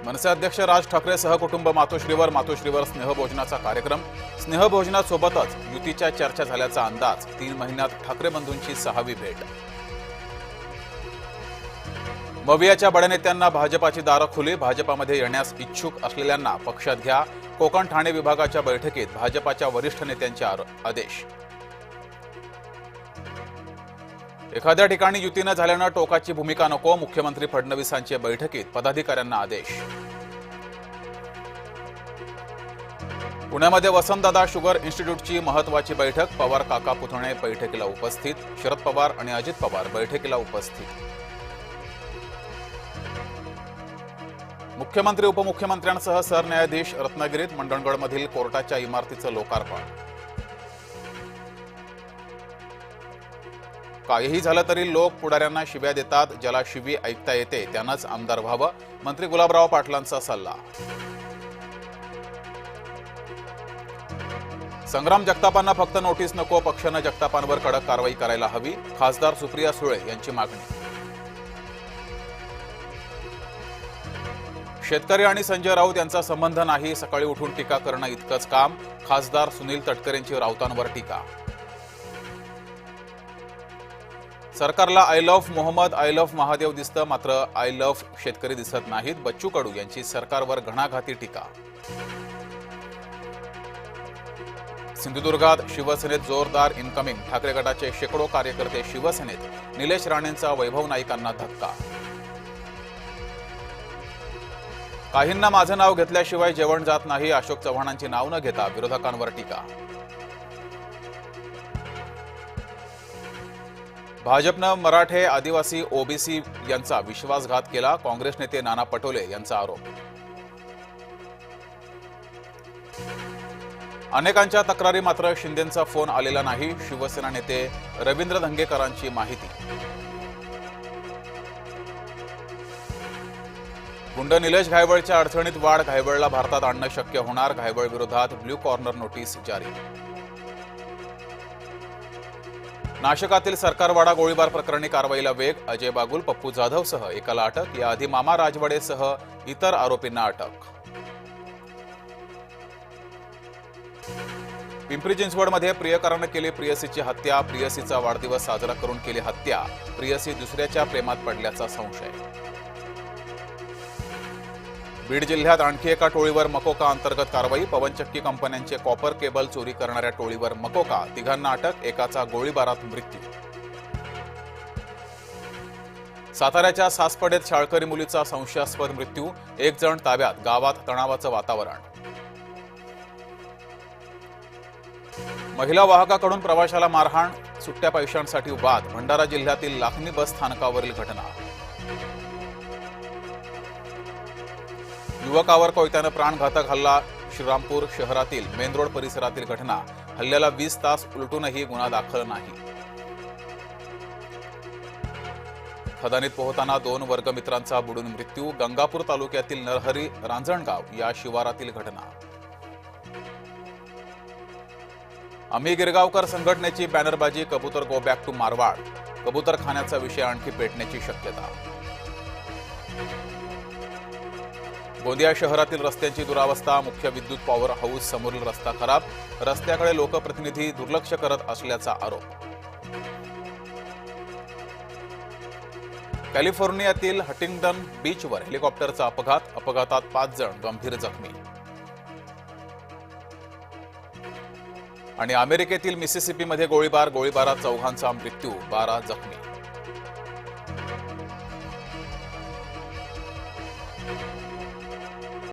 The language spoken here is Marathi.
मनसे अध्यक्ष राज ठाकरे सहकुटुंब मातोश्रीवर स्नेहभोजनाचा कार्यक्रम। स्नेहभोजनासोबतच युतीच्या चर्चा झाल्याचा अंदाज। 3 महिन्यात ठाकरे बंधूंची 6वी भेट। मवियाच्या बड्या नेत्यांना भाजपाची दारं खुली। भाजपामध्ये येण्यास इच्छुक असलेल्यांना पक्षात घ्या। कोकण ठाणे विभागाच्या बैठकीत भाजपाच्या वरिष्ठ नेत्यांचे आदेश। एखाद्या ठिकाणी युती न झाल्यानं टोकाची भूमिका नको। मुख्यमंत्री फडणवीसांचे बैठकीत पदाधिकाऱ्यांना आदेश। पुण्यामध्ये वसंतदादा शुगर इन्स्टिट्यूटची महत्त्वाची बैठक। पवार काका पुतणे बैठकीला उपस्थित। शरद पवार आणि अजित पवार बैठकीला उपस्थित। मुख्यमंत्री उपमुख्यमंत्र्यांसह सरन्यायाधीश रत्नागिरीत। मंडणगडमधील कोर्टाच्या इमारतीचं लोकार्पण। काहीही झालं तरी लोक पुढाऱ्यांना शिव्या देतात। ज्याला शिवी ऐकता येते त्यानंच आमदार व्हावं। मंत्री गुलाबराव पाटलांचा सल्ला। संग्राम जगतापांना फक्त नोटीस नको, पक्षानं जगतापांवर कडक कारवाई करायला हवी। खासदार सुप्रिया सुळे यांची मागणी। शेतकरी आणि संजय राऊत यांचा संबंध नाही, सकाळी उठून टीका करणं इतकंच काम। खासदार सुनील तटकरेंची राऊतांवर टीका। सरकारला I love Mohammed, I love Mahadev दिसतं, मात्र आय लव्ह शेतकरी दिसत नाहीत। बच्चू कडू यांची सरकारवर घणाघाती टीका। सिंधुदुर्गात शिवसेनेत जोरदार इनकमिंग। ठाकरे गटाचे शेकडो कार्यकर्ते शिवसेनेत। निलेश राणेंचा वैभव नाईकांना धक्का। काहींना माझं नाव घेतल्याशिवाय जेवण जात नाही। अशोक चव्हाणांची नाव न घेता विरोधकांवर टीका। भाजपनं मराठे, आदिवासी, ओबीसी यांचा विश्वासघात केला। काँग्रेस नेते नाना पटोले यांचा आरोप। अनेकांच्या तक्रारी मात्र शिंदेंचा फोन आलेला नाही। शिवसेना नेते रवींद्र धंगेकरांची माहिती। गुंड निलेश घायवळच्या अडचणीत वाढ। घायवळला भारतात आणणं शक्य होणार। घायवळ विरोधात ब्ल्यू कॉर्नर नोटीस जारी। नाशिकातील सरकारवाडा गोळीबार प्रकरणी कारवाईला वेग। अजय बागुल, पप्पू जाधवसह एकाला अटक। याआधी मामा राजवाडेसह इतर आरोपींना अटक। पिंपरी चिंचवडमध्ये प्रियकरानं केली प्रियसीची हत्या। प्रियसीचा वाढदिवस साजरा करून केली हत्या। प्रियसी दुसऱ्याच्या प्रेमात पडल्याचा संशय। बीड जिल्ह्यात आणखी एका टोळीवर मकोका अंतर्गत कारवाई। पवनचक्की कंपन्यांचे कॉपर केबल चोरी करणाऱ्या टोळीवर मकोका। 3घांना अटक, एकाचा गोळीबारात मृत्यू। साताऱ्याच्या सासपडेत शाळकरी मुलीचा संशयास्पद मृत्यू। 1 जण ताब्यात। गावात तणावाचं वातावरण। महिला वाहकाकडून प्रवाशाला मारहाण। सुट्ट्या पैशांसाठी वाद। भंडारा जिल्ह्यातील लाखनी बस स्थानकावरील घटना। युवकावर कोयत्यानं प्राणघातक हल्ला। श्रीरामपूर शहरातील मेन रोड परिसरातील घटना। हल्ल्याला 20 तास उलटूनही गुन्हा दाखल नाही। खदानीत पोहताना 2 वर्गमित्रांचा बुडून मृत्यू। गंगापूर तालुक्यातील नरहरी रांजणगाव या शिवारातील घटना। आम्ही गिरगावकर संघटनेची बॅनरबाजी। कबूतर गो बॅक टू मारवाड। कबूतरखान्याचा विषय आणखी पेटण्याची शक्यता। गोंदिया शहरातील रस्त्यांची दुरावस्था। मुख्य विद्युत पॉवर हाऊस समोरील रस्ता खराब। रस्त्याकडे लोकप्रतिनिधी दुर्लक्ष करत असल्याचा आरोप। कॅलिफोर्नियातील हंटिंग्टन बीचवर हेलिकॉप्टरचा अपघात। अपघातात 5 जण गंभीर जखमी। आणि अमेरिकेतील मिसिसिपीमध्ये गोळीबार। गोळीबारात 4घांचा मृत्यू, 12 जखमी।